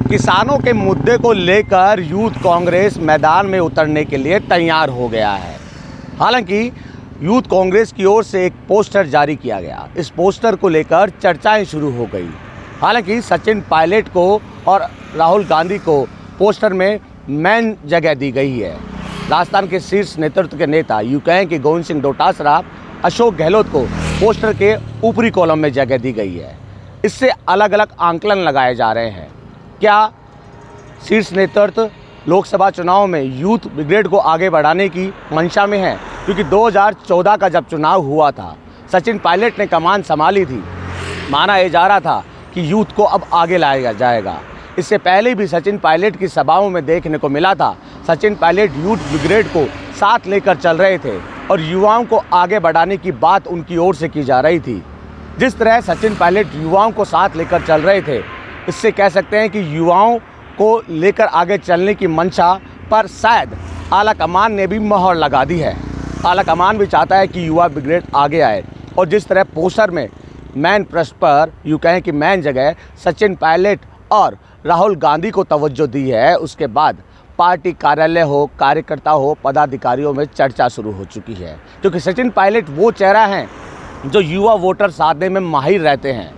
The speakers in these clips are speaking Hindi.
किसानों के मुद्दे को लेकर यूथ कांग्रेस मैदान में उतरने के लिए तैयार हो गया है। हालांकि यूथ कांग्रेस की ओर से एक पोस्टर जारी किया गया। इस पोस्टर को लेकर चर्चाएं शुरू हो गई। हालांकि सचिन पायलट को और राहुल गांधी को पोस्टर में मेन जगह दी गई है। राजस्थान के शीर्ष नेतृत्व के नेता यूं कहें कि गोविंद सिंह डोटासरा, अशोक गहलोत को पोस्टर के ऊपरी कॉलम में जगह दी गई है। इससे अलग अलग आंकलन लगाए जा रहे हैं। क्या शीर्ष नेतृत्व लोकसभा चुनाव में यूथ ब्रिगेड को आगे बढ़ाने की मंशा में है? क्योंकि 2014 का जब चुनाव हुआ था, सचिन पायलट ने कमान संभाली थी। माना जा रहा था कि यूथ को अब आगे लाया जाएगा। इससे पहले भी सचिन पायलट की सभाओं में देखने को मिला था, सचिन पायलट यूथ ब्रिगेड को साथ लेकर चल रहे थे और युवाओं को आगे बढ़ाने की बात उनकी ओर से की जा रही थी। जिस तरह सचिन पायलट युवाओं को साथ लेकर चल रहे थे, इससे कह सकते हैं कि युवाओं को लेकर आगे चलने की मंशा पर शायद आला कमान ने भी मोहर लगा दी है। आला कमान भी चाहता है कि युवा ब्रिगेड आगे आए और जिस तरह पोस्टर में मैन प्रश्न पर यूँ कहें कि मैन जगह सचिन पायलट और राहुल गांधी को तवज्जो दी है, उसके बाद पार्टी कार्यालय हो, कार्यकर्ता हो, पदाधिकारियों में चर्चा शुरू हो चुकी है। क्योंकि सचिन पायलट वो चेहरा हैं जो युवा वोटर साधने में माहिर रहते हैं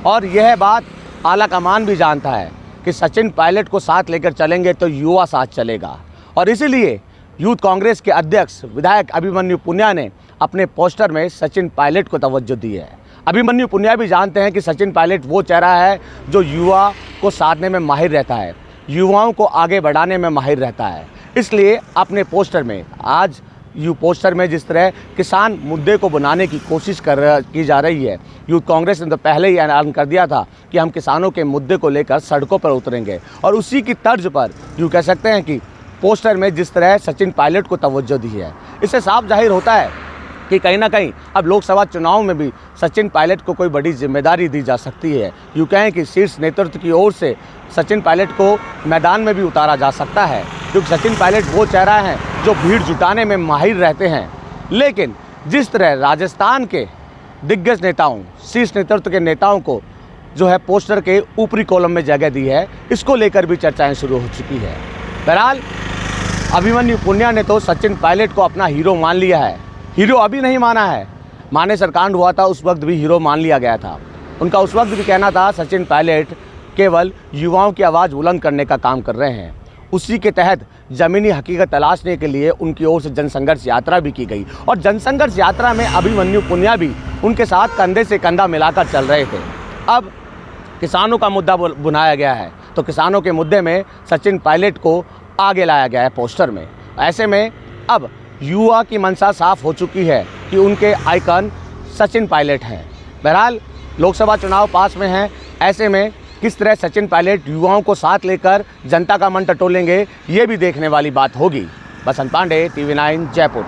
और यह बात आला कमान भी जानता है कि सचिन पायलट को साथ लेकर चलेंगे तो युवा साथ चलेगा। और इसीलिए यूथ कांग्रेस के अध्यक्ष विधायक अभिमन्यु पुनिया ने अपने पोस्टर में सचिन पायलट को तवज्जो दी है। अभिमन्यु पुनिया भी जानते हैं कि सचिन पायलट वो चेहरा है जो युवा को साधने में माहिर रहता है, युवाओं को आगे बढ़ाने में माहिर रहता है। इसलिए अपने पोस्टर में आज पोस्टर में जिस तरह किसान मुद्दे को बनाने की कोशिश की जा रही है, यूथ कांग्रेस ने तो पहले ही ऐलान कर दिया था कि हम किसानों के मुद्दे को लेकर सड़कों पर उतरेंगे और उसी की तर्ज पर यूँ कह सकते हैं कि पोस्टर में जिस तरह सचिन पायलट को तवज्जो दी है, इससे साफ जाहिर होता है कि कहीं ना कहीं अब लोकसभा चुनाव में भी सचिन पायलट को कोई बड़ी जिम्मेदारी दी जा सकती है। यूँ कहें कि शीर्ष नेतृत्व की ओर से सचिन पायलट को मैदान में भी उतारा जा सकता है, क्योंकि सचिन पायलट वो चेहरा है जो भीड़ जुटाने में माहिर रहते हैं। लेकिन जिस तरह राजस्थान के दिग्गज नेताओं, शीर्ष नेतृत्व के नेताओं को जो है पोस्टर के ऊपरी कॉलम में जगह दी है, इसको लेकर भी चर्चाएं शुरू हो चुकी है। बहरहाल अभिमन्यु पुनिया ने तो सचिन पायलट को अपना हीरो मान लिया है। हीरो अभी नहीं माना है, माने सरकांड हुआ था उस वक्त भी हीरो मान लिया गया था। उनका उस वक्त भी कहना था सचिन पायलट केवल युवाओं की आवाज़ बुलंद करने का काम कर रहे हैं। उसी के तहत ज़मीनी हकीकत तलाशने के लिए उनकी ओर से जनसंघर्ष यात्रा भी की गई और जनसंघर्ष यात्रा में अभिमन्यु पुनिया भी उनके साथ कंधे से कंधा मिलाकर चल रहे थे। अब किसानों का मुद्दा बुनाया गया है तो किसानों के मुद्दे में सचिन पायलट को आगे लाया गया है पोस्टर में। ऐसे में अब युवा की मंशा साफ हो चुकी है कि उनके आइकन सचिन पायलट हैं। बहरहाल लोकसभा चुनाव पास में हैं, ऐसे में किस तरह सचिन पायलट युवाओं को साथ लेकर जनता का मन टटोलेंगे, ये भी देखने वाली बात होगी। बसंत पांडे, TV9 जयपुर।